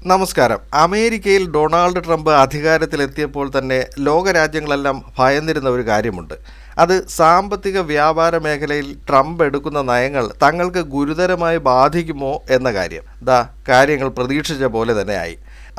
നമസ്കാരം. അമേരിക്കയിൽ Donald Trump അധികാരത്തിലെത്തിയപ്പോൾ തന്നെ ലോകരാജ്യങ്ങളെല്ലാം ഭയന്നിരുന്ന ഒരു കാര്യമുണ്ട്. അത് സാമ്പത്തിക വ്യാപാര മേഖലയിൽ ട്രംപ് എടുക്കുന്ന നയങ്ങൾ തങ്ങൾക്ക് ഗുരുതരമായി ബാധിക്കുമോ എന്ന കാര്യം. കാര്യങ്ങൾ പ്രതീക്ഷിച്ച പോലെ തന്നെയായി.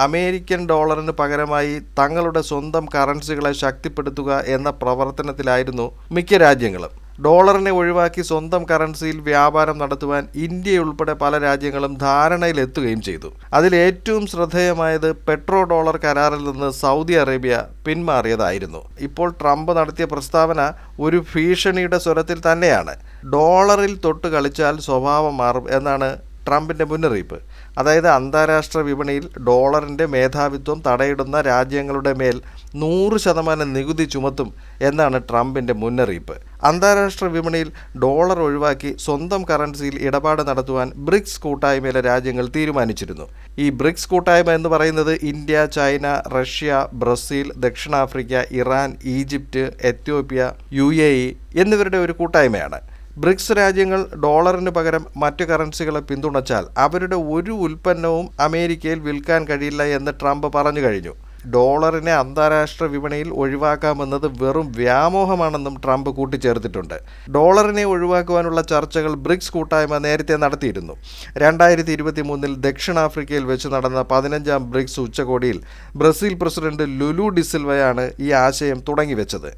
അമേരിക്കൻ ഡോളറിന് പകരമായി തങ്ങളുടെ സ്വന്തം കറൻസികളെ ശക്തിപ്പെടുത്തുക എന്ന പ്രവർത്തനത്തിലായിരുന്നു മിക്ക രാജ്യങ്ങളും. ഡോളറിനെ ഒഴിവാക്കി സ്വന്തം കറൻസിയിൽ വ്യാപാരം നടത്തുവാൻ ഇന്ത്യയുൾപ്പെടെ പല രാജ്യങ്ങളും ധാരണയിലെത്തുകയും ചെയ്തു. അതിൽ ഏറ്റവും ശ്രദ്ധേയമായത് പെട്രോ ഡോളർ കരാറിൽ നിന്ന് സൗദി അറേബ്യ പിന്മാറിയതായിരുന്നു. ഇപ്പോൾ ട്രംപ് നടത്തിയ പ്രസ്താവന ഒരു ഭീഷണിയുടെ സ്വരത്തിൽ തന്നെയാണ്. ഡോളറിൽ തൊട്ട് കളിച്ചാൽ സ്വഭാവം മാറും എന്നാണ് ട്രംപിൻ്റെ മുന്നറിയിപ്പ്. അതായത് അന്താരാഷ്ട്ര വിപണിയിൽ ഡോളറിൻ്റെ മേധാവിത്വം തടയിടുന്ന രാജ്യങ്ങളുടെ മേൽ 100% നികുതി ചുമത്തും എന്നാണ് ട്രംപിൻ്റെ മുന്നറിയിപ്പ്. അന്താരാഷ്ട്ര വിപണിയിൽ ഡോളർ ഒഴിവാക്കി സ്വന്തം കറൻസിയിൽ ഇടപാട് നടത്തുവാൻ ബ്രിക്സ് കൂട്ടായ്മയിലെ രാജ്യങ്ങൾ തീരുമാനിച്ചിരുന്നു. ഈ ബ്രിക്സ് കൂട്ടായ്മ എന്ന് പറയുന്നത് ഇന്ത്യ, ചൈന, റഷ്യ, ബ്രസീൽ, ദക്ഷിണാഫ്രിക്ക, ഇറാൻ, ഈജിപ്റ്റ്, എത്യോപ്യ, UAE എന്നിവരുടെ ഒരു കൂട്ടായ്മയാണ്. ബ്രിക്സ് രാജ്യങ്ങൾ ഡോളറിന് പകരം മറ്റു കറൻസികളെ പിന്തുണച്ചാൽ അവരുടെ ഒരു ഉൽപ്പന്നവും അമേരിക്കയിൽ വിൽക്കാൻ കഴിയില്ല എന്ന് ട്രംപ് പറഞ്ഞു കഴിഞ്ഞു. ഡോളറിനെ അന്താരാഷ്ട്ര വിപണിയിൽ ഒഴിവാക്കാമെന്നത് വെറും വ്യാമോഹമാണെന്നും ട്രംപ് കൂട്ടിച്ചേർത്തിട്ടുണ്ട്. ഡോളറിനെ ഒഴിവാക്കുവാനുള്ള ചർച്ചകൾ ബ്രിക്സ് കൂട്ടായ്മ നേരത്തെ നടത്തിയിരുന്നു. 2023 ദക്ഷിണാഫ്രിക്കയിൽ വെച്ച് നടന്ന 15ാം ബ്രിക്സ് ഉച്ചകോടിയിൽ ബ്രസീൽ പ്രസിഡന്റ് ലുലു ഡിസിൽവയാണ് ഈ ആശയം തുടങ്ങിവെച്ചത്.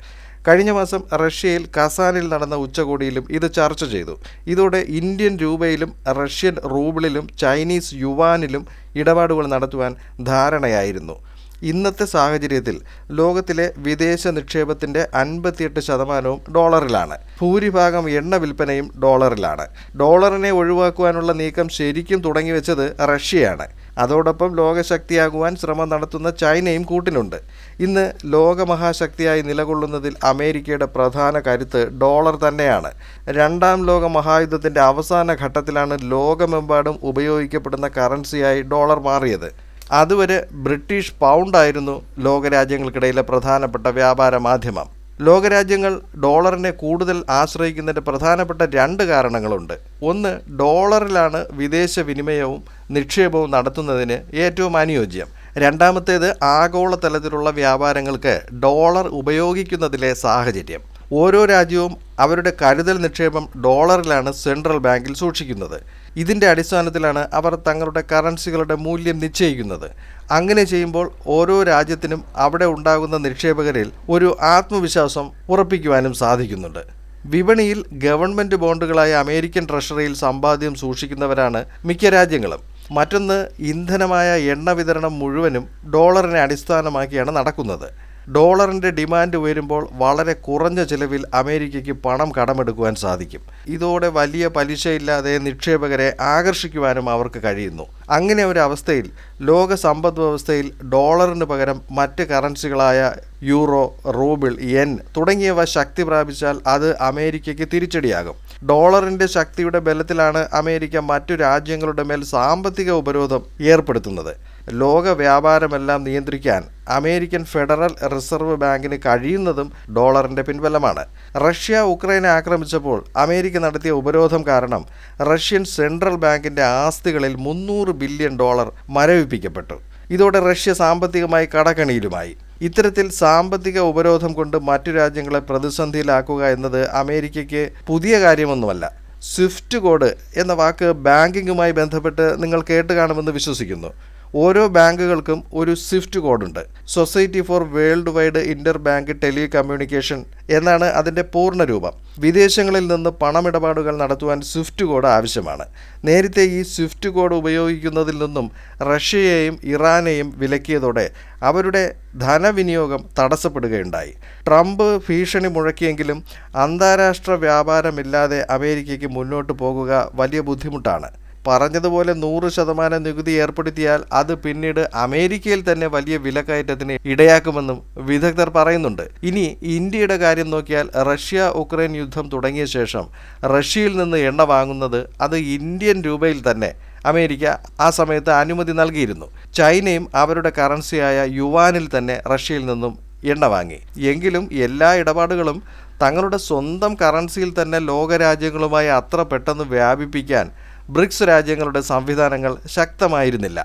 കഴിഞ്ഞ മാസം റഷ്യയിൽ കസാനിൽ നടന്ന ഉച്ചകോടിയിലും ഇത് ചർച്ച ചെയ്തു. ഇതോടെ ഇന്ത്യൻ രൂപയിലും റഷ്യൻ റൂബിളിലും ചൈനീസ് യുവാനിലും ഇടപാടുകൾ നടത്തുവാൻ ധാരണയായിരുന്നു. ഇന്നത്തെ സാഹചര്യത്തിൽ ലോകത്തിലെ വിദേശ നിക്ഷേപത്തിൻ്റെ 58% ഡോളറിലാണ്. ഭൂരിഭാഗം എണ്ണ വിൽപ്പനയും ഡോളറിലാണ്. ഡോളറിനെ ഒഴിവാക്കുവാനുള്ള നീക്കം ശരിക്കും തുടങ്ങിവെച്ചത് റഷ്യയാണ്. അതോടൊപ്പം ലോകശക്തിയാകുവാൻ ശ്രമം നടത്തുന്ന ചൈനയും കൂട്ടിനുണ്ട്. ഇന്ന് ലോകമഹാശക്തിയായി നിലകൊള്ളുന്നതിൽ അമേരിക്കയുടെ പ്രധാന കരുത്ത് ഡോളർ തന്നെയാണ്. 2ാം ലോക മഹായുദ്ധത്തിൻ്റെ അവസാന ഘട്ടത്തിലാണ് ലോകമെമ്പാടും ഉപയോഗിക്കപ്പെടുന്ന കറൻസിയായി ഡോളർ മാറിയത്. അതുവരെ ബ്രിട്ടീഷ് പൗണ്ടായിരുന്നു ലോകരാജ്യങ്ങൾക്കിടയിലെ പ്രധാനപ്പെട്ട വ്യാപാര മാധ്യമം. ലോകരാജ്യങ്ങൾ ഡോളറിനെ കൂടുതൽ ആശ്രയിക്കുന്നതിന് പ്രധാനപ്പെട്ട 2 കാരണങ്ങളുണ്ട്. ഒന്ന്, ഡോളറിലാണ് വിദേശ വിനിമയവും നിക്ഷേപവും നടത്തുന്നതിന് ഏറ്റവും അനുയോജ്യം. രണ്ടാമത്തേത്, ആഗോളതലത്തിലുള്ള വ്യാപാരങ്ങൾക്ക് ഡോളർ ഉപയോഗിക്കുന്നതിലെ സാഹചര്യം. ഓരോ രാജ്യവും അവരുടെ കരുതൽ നിക്ഷേപം ഡോളറിലാണ് സെൻട്രൽ ബാങ്കിൽ സൂക്ഷിക്കുന്നത്. ഇതിൻ്റെ അടിസ്ഥാനത്തിലാണ് അവർ തങ്ങളുടെ കറൻസികളുടെ മൂല്യം നിശ്ചയിക്കുന്നത്. അങ്ങനെ ചെയ്യുമ്പോൾ ഓരോ രാജ്യത്തിനും അവിടെ ഉണ്ടാകുന്ന നിക്ഷേപകരിൽ ഒരു ആത്മവിശ്വാസം ഉറപ്പിക്കുവാനും സാധിക്കുന്നുണ്ട്. വിപണിയിൽ ഗവൺമെൻറ് ബോണ്ടുകളായ അമേരിക്കൻ ട്രഷറിയിൽ സമ്പാദ്യം സൂക്ഷിക്കുന്നവരാണ് മിക്ക രാജ്യങ്ങളും. മറ്റൊന്ന്, ഇന്ധനമായ എണ്ണ വിതരണം മുഴുവനും ഡോളറിനെ അടിസ്ഥാനമാക്കിയാണ് നടക്കുന്നത്. ഡോളറിൻ്റെ ഡിമാൻഡ് ഉയരുമ്പോൾ വളരെ കുറഞ്ഞ ചിലവിൽ അമേരിക്കയ്ക്ക് പണം കടമെടുക്കുവാൻ സാധിക്കും. ഇതോടെ വലിയ പലിശയില്ലാതെ നിക്ഷേപകരെ ആകർഷിക്കുവാനും അവർക്ക് കഴിയുന്നു. അങ്ങനെ ഒരു അവസ്ഥയിൽ ലോക സമ്പദ് വ്യവസ്ഥയിൽ ഡോളറിന് പകരം മറ്റ് കറൻസികളായ യൂറോ, റൂബിൾ, യെൻ തുടങ്ങിയവ ശക്തി പ്രാപിച്ചാൽ അത് അമേരിക്കയ്ക്ക് തിരിച്ചടിയാകും. ഡോളറിൻ്റെ ശക്തിയുടെ ബലത്തിലാണ് അമേരിക്ക മറ്റു രാജ്യങ്ങളുടെ മേൽ സാമ്പത്തിക ഉപരോധം ഏർപ്പെടുത്തുന്നത്. ലോക വ്യാപാരമെല്ലാം നിയന്ത്രിക്കാൻ അമേരിക്കൻ ഫെഡറൽ റിസർവ് ബാങ്കിന് കഴിയുന്നതും ഡോളറിൻ്റെ പിൻബലമാണ്. റഷ്യ ഉക്രൈനെ ആക്രമിച്ചപ്പോൾ അമേരിക്ക നടത്തിയ ഉപരോധം കാരണം റഷ്യൻ സെൻട്രൽ ബാങ്കിൻ്റെ ആസ്തികളിൽ $300 ബില്യൺ മരവിപ്പിക്കപ്പെട്ടു. ഇതോടെ റഷ്യ സാമ്പത്തികമായി കടക്കണിയിലുമായി. ഇത്തരത്തിൽ സാമ്പത്തിക ഉപരോധം കൊണ്ട് മറ്റു രാജ്യങ്ങളെ പ്രതിസന്ധിയിലാക്കുക എന്നത് അമേരിക്കയ്ക്ക് പുതിയ കാര്യമൊന്നുമല്ല. സ്വിഫ്റ്റ് കോഡ് എന്ന വാക്ക് ബാങ്കിങ്ങുമായി ബന്ധപ്പെട്ട് നിങ്ങൾ കേട്ട് കാണുമെന്ന് വിശ്വസിക്കുന്നു. ഓരോ ബാങ്കുകൾക്കും ഒരു സ്വിഫ്റ്റ് കോഡുണ്ട്. Society for world wide inter bank telecommunication എന്നാണ് അതിൻ്റെ പൂർണ്ണ രൂപം. വിദേശങ്ങളിൽ നിന്ന് പണമിടപാടുകൾ നടത്തുവാൻ സ്വിഫ്റ്റ് കോഡ് ആവശ്യമാണ്. നേരത്തെ ഈ സ്വിഫ്റ്റ് കോഡ് ഉപയോഗിക്കുന്നതിൽ നിന്നും റഷ്യയെയും ഇറാനെയും വിലക്കിയതോടെ അവരുടെ ധനവിനിയോഗം തടസ്സപ്പെടുകയുണ്ടായി. ട്രംപ് ഭീഷണി മുഴക്കിയെങ്കിലും അന്താരാഷ്ട്ര വ്യാപാരമില്ലാതെ അമേരിക്കയ്ക്ക് മുന്നോട്ട് പോകുക വലിയ ബുദ്ധിമുട്ടാണ്. പറഞ്ഞതുപോലെ 100% നികുതി ഏർപ്പെടുത്തിയാൽ അത് പിന്നീട് അമേരിക്കയിൽ തന്നെ വലിയ വിലക്കയറ്റത്തിന് ഇടയാക്കുമെന്നും വിദഗ്ധർ പറയുന്നുണ്ട്. ഇനി ഇന്ത്യയുടെ കാര്യം നോക്കിയാൽ റഷ്യ ഉക്രൈൻ യുദ്ധം തുടങ്ങിയ ശേഷം റഷ്യയിൽ നിന്ന് എണ്ണ വാങ്ങുന്നത് അത് ഇന്ത്യൻ രൂപയിൽ തന്നെ അമേരിക്ക ആ സമയത്ത് അനുമതി നൽകിയിരുന്നു. ചൈനയും അവരുടെ കറൻസിയായ യുവാനിൽ തന്നെ റഷ്യയിൽ നിന്നും എണ്ണ വാങ്ങി. എങ്കിലും എല്ലാ ഇടപാടുകളും തങ്ങളുടെ സ്വന്തം കറൻസിയിൽ തന്നെ ലോകരാജ്യങ്ങളുമായി അത്ര പെട്ടെന്ന് വ്യാപിപ്പിക്കാൻ ബ്രിക്സ് രാജ്യങ്ങളുടെ സംവിധാനങ്ങൾ ശക്തമായിരുന്നില്ല.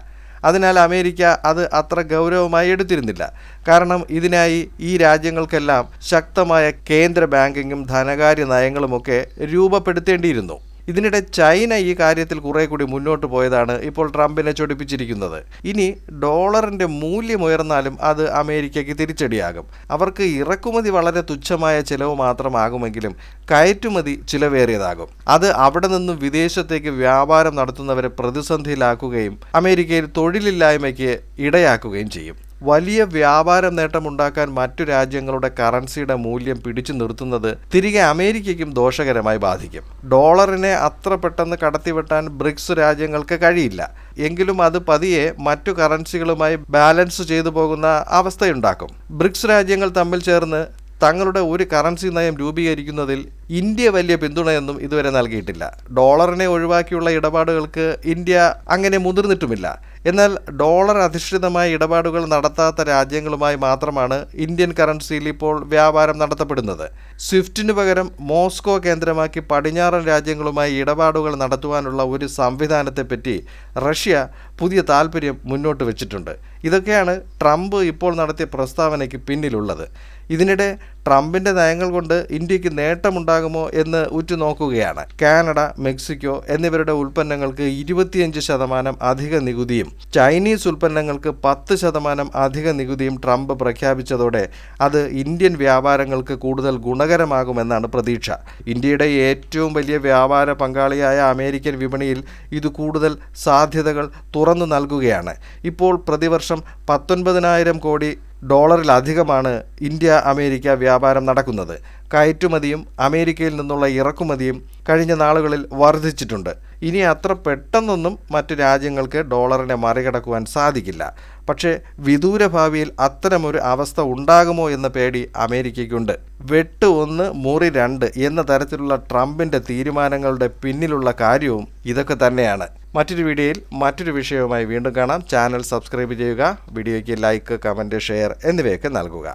അതിനാൽ അമേരിക്ക അത് അത്ര ഗൗരവമായി എടുത്തിരുന്നില്ല. കാരണം ഇതിനായി ഈ രാജ്യങ്ങൾക്കെല്ലാം ശക്തമായ കേന്ദ്ര ബാങ്കിങ്ങും ധനകാര്യ നയങ്ങളുമൊക്കെ രൂപപ്പെടുത്തേണ്ടിയിരുന്നു. ഇതിനിടെ ചൈന ഈ കാര്യത്തിൽ കുറെ കൂടി മുന്നോട്ട് പോയതാണ് ഇപ്പോൾ ട്രംപിനെ ചൊടിപ്പിച്ചിരിക്കുന്നത്. ഇനി ഡോളറിന്റെ മൂല്യം ഉയർന്നാലും അത് അമേരിക്കയ്ക്ക് തിരിച്ചടിയാകും. അവർക്ക് ഇറക്കുമതി വളരെ തുച്ഛമായ ചിലവ് മാത്രമാകുമെങ്കിലും കയറ്റുമതി ചിലവേറിയതാകും. അത് അവിടെ നിന്നും വിദേശത്തേക്ക് വ്യാപാരം നടത്തുന്നവരെ പ്രതിസന്ധിയിലാക്കുകയും അമേരിക്കയിൽ തൊഴിലില്ലായ്മയ്ക്ക് ഇടയാക്കുകയും ചെയ്യും. വലിയ വ്യാപാര നേട്ടമുണ്ടാക്കാൻ മറ്റു രാജ്യങ്ങളുടെ കറൻസിയുടെ മൂല്യം പിടിച്ചു നിർത്തുന്നത് തിരികെ അമേരിക്കയ്ക്കും ദോഷകരമായി ബാധിക്കും. ഡോളറിനെ അത്ര പെട്ടെന്ന് കടത്തിവെട്ടാൻ ബ്രിക്സ് രാജ്യങ്ങൾക്ക് കഴിയില്ല. എങ്കിലും അത് പതിയെ മറ്റു കറൻസികളുമായി ബാലൻസ് ചെയ്തു പോകുന്ന അവസ്ഥയുണ്ടാക്കും. ബ്രിക്സ് രാജ്യങ്ങൾ തമ്മിൽ ചേർന്ന് തങ്ങളുടെ ഒരു കറൻസി നയം രൂപീകരിക്കുന്നതിൽ ഇന്ത്യ വലിയ പിന്തുണയൊന്നും ഇതുവരെ നൽകിയിട്ടില്ല. ഡോളറിനെ ഒഴിവാക്കിയുള്ള ഇടപാടുകൾക്ക് ഇന്ത്യ അങ്ങനെ മുതിർന്നിട്ടുമില്ല. എന്നാൽ ഡോളർ അധിഷ്ഠിതമായ ഇടപാടുകൾ നടത്താത്ത രാജ്യങ്ങളുമായി മാത്രമാണ് ഇന്ത്യൻ കറൻസിയിൽ ഇപ്പോൾ വ്യാപാരം നടത്തപ്പെടുന്നത്. സ്വിഫ്റ്റിന് പകരം മോസ്കോ കേന്ദ്രമാക്കി പടിഞ്ഞാറൻ രാജ്യങ്ങളുമായി ഇടപാടുകൾ നടത്തുവാനുള്ള ഒരു സംവിധാനത്തെപ്പറ്റി റഷ്യ പുതിയ താൽപ്പര്യം മുന്നോട്ട് വെച്ചിട്ടുണ്ട്. ഇതൊക്കെയാണ് ട്രംപ് ഇപ്പോൾ നടത്തിയ പ്രസ്താവനയ്ക്ക് പിന്നിലുള്ളത്. ഇതിനിടെ ട്രംപിൻ്റെ നയങ്ങൾ കൊണ്ട് ഇന്ത്യക്ക് നേട്ടമുണ്ടാകുമോ എന്ന് ഉറ്റുനോക്കുകയാണ്. കാനഡ, മെക്സിക്കോ എന്നിവരുടെ ഉൽപ്പന്നങ്ങൾക്ക് 25% അധിക നികുതിയും ചൈനീസ് ഉൽപ്പന്നങ്ങൾക്ക് 10% അധിക നികുതിയും ട്രംപ് പ്രഖ്യാപിച്ചതോടെ അത് ഇന്ത്യൻ വ്യാപാരങ്ങൾക്ക് കൂടുതൽ ഗുണകരമാകുമെന്നാണ് പ്രതീക്ഷ. ഇന്ത്യയുടെ ഏറ്റവും വലിയ വ്യാപാര പങ്കാളിയായ അമേരിക്കൻ വിപണിയിൽ ഇത് കൂടുതൽ സാധ്യതകൾ തുറന്നു നൽകുകയാണ്. ഇപ്പോൾ പ്രതിവർഷം 19,000 കോടി ഡോളറിലധികമാണ് ഇന്ത്യ അമേരിക്ക വ്യാപാരം നടക്കുന്നത്. കയറ്റുമതിയും അമേരിക്കയിൽ നിന്നുള്ള ഇറക്കുമതിയും കഴിഞ്ഞ നാളുകളിൽ വർദ്ധിച്ചിട്ടുണ്ട്. ഇനി അത്ര പെട്ടെന്നൊന്നും മറ്റു രാജ്യങ്ങൾക്ക് ഡോളറിനെ മറികടക്കുവാൻ സാധിക്കില്ല. പക്ഷേ വിദൂര ഭാവിയിൽ അത്തരമൊരു അവസ്ഥ ഉണ്ടാകുമോ എന്ന പേടി അമേരിക്കയ്ക്കുണ്ട്. വെട്ട് 1 മുറി 2 എന്ന തരത്തിലുള്ള ട്രംപിൻ്റെ തീരുമാനങ്ങളുടെ പിന്നിലുള്ള കാര്യവും ഇതൊക്കെ തന്നെയാണ്. മറ്റൊരു വീഡിയോയിൽ മറ്റൊരു വിഷയവുമായി വീണ്ടും കാണാം. ചാനൽ സബ്സ്ക്രൈബ് ചെയ്യുക. വീഡിയോയ്ക്ക് ലൈക്ക്, കമൻറ്റ്, ഷെയർ എന്നിവയൊക്കെ നൽകുക.